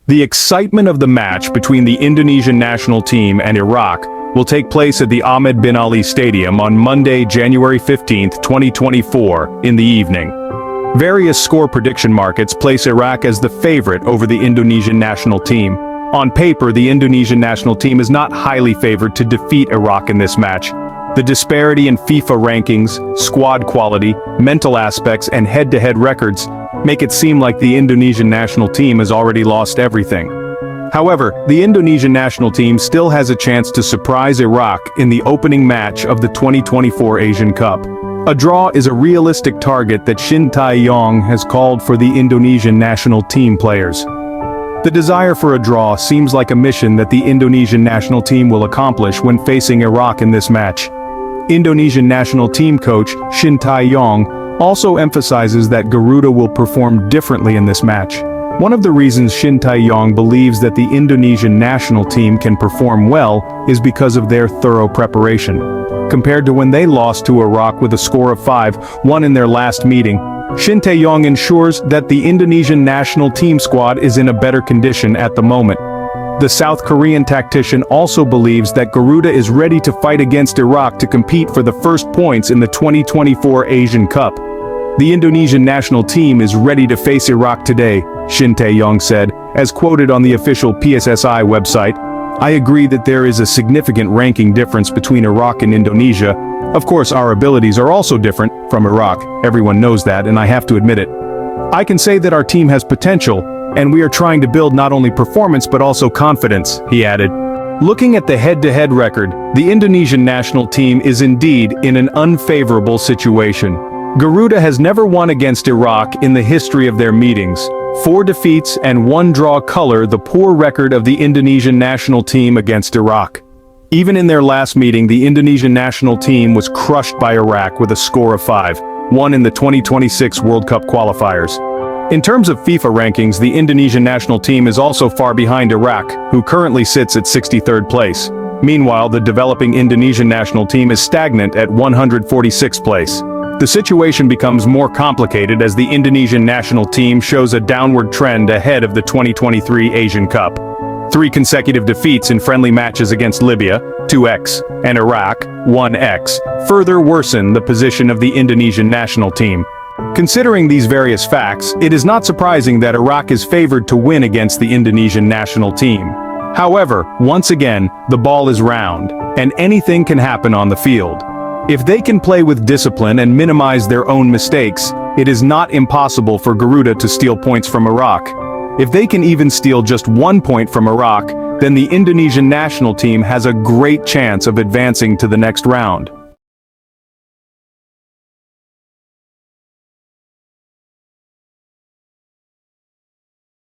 The excitement of the match between the Indonesian national team and Iraq will take place at the Ahmed bin Ali Stadium on Monday, January 15, 2024, in the evening. Various score prediction markets place Iraq as the favorite over the Indonesian national team. On paper, the Indonesian national team is not highly favored to defeat Iraq in this match. The disparity in FIFA rankings, squad quality, mental aspects, and head-to-head records make it seem like the Indonesian national team has already lost everything. However, the Indonesian national team still has a chance to surprise Iraq in the opening match of the 2024 Asian Cup. A draw is a realistic target that Shin Tae-yong has called for the Indonesian national team players. The desire for a draw seems like a mission that the Indonesian national team will accomplish when facing Iraq in this match. Indonesian national team coach Shin Tae-yong also emphasizes that Garuda will perform differently in this match. One of the reasons Shin Tae-yong believes that the Indonesian national team can perform well is because of their thorough preparation. Compared to when they lost to Iraq with a score of 5-1 in their last meeting, Shin Tae-yong ensures that the Indonesian national team squad is in a better condition at the moment. The South Korean tactician also believes that Garuda is ready to fight against Iraq to compete for the first points in the 2024 Asian Cup. The Indonesian national team is ready to face Iraq today, Shin Tae-yong said, as quoted on the official PSSI website. I agree that there is a significant ranking difference between Iraq and Indonesia. Of course, our abilities are also different from Iraq. Everyone knows that, and I have to admit it. I can say that our team has potential, and we are trying to build not only performance but also confidence, he added. Looking at the head-to-head record, the Indonesian national team is indeed in an unfavorable situation. Garuda has never won against Iraq in the history of their meetings. 4 defeats and 1 draw color the poor record of the Indonesian national team against Iraq. Even in their last meeting, the Indonesian national team was crushed by Iraq with a score of 5-1 in the 2026 World Cup qualifiers. In terms of FIFA rankings, the Indonesian national team is also far behind Iraq, who currently sits at 63rd place. Meanwhile, the developing Indonesian national team is stagnant at 146th place. The situation becomes more complicated as the Indonesian national team shows a downward trend ahead of the 2023 Asian Cup. 3 consecutive defeats in friendly matches against Libya, 2x, and Iraq, 1x, further worsen the position of the Indonesian national team. Considering these various facts, it is not surprising that Iraq is favored to win against the Indonesian national team. However, once again, the ball is round, and anything can happen on the field. If they can play with discipline and minimize their own mistakes, it is not impossible for Garuda to steal points from Iraq. If they can even steal just 1 point from Iraq, then the Indonesian national team has a great chance of advancing to the next round.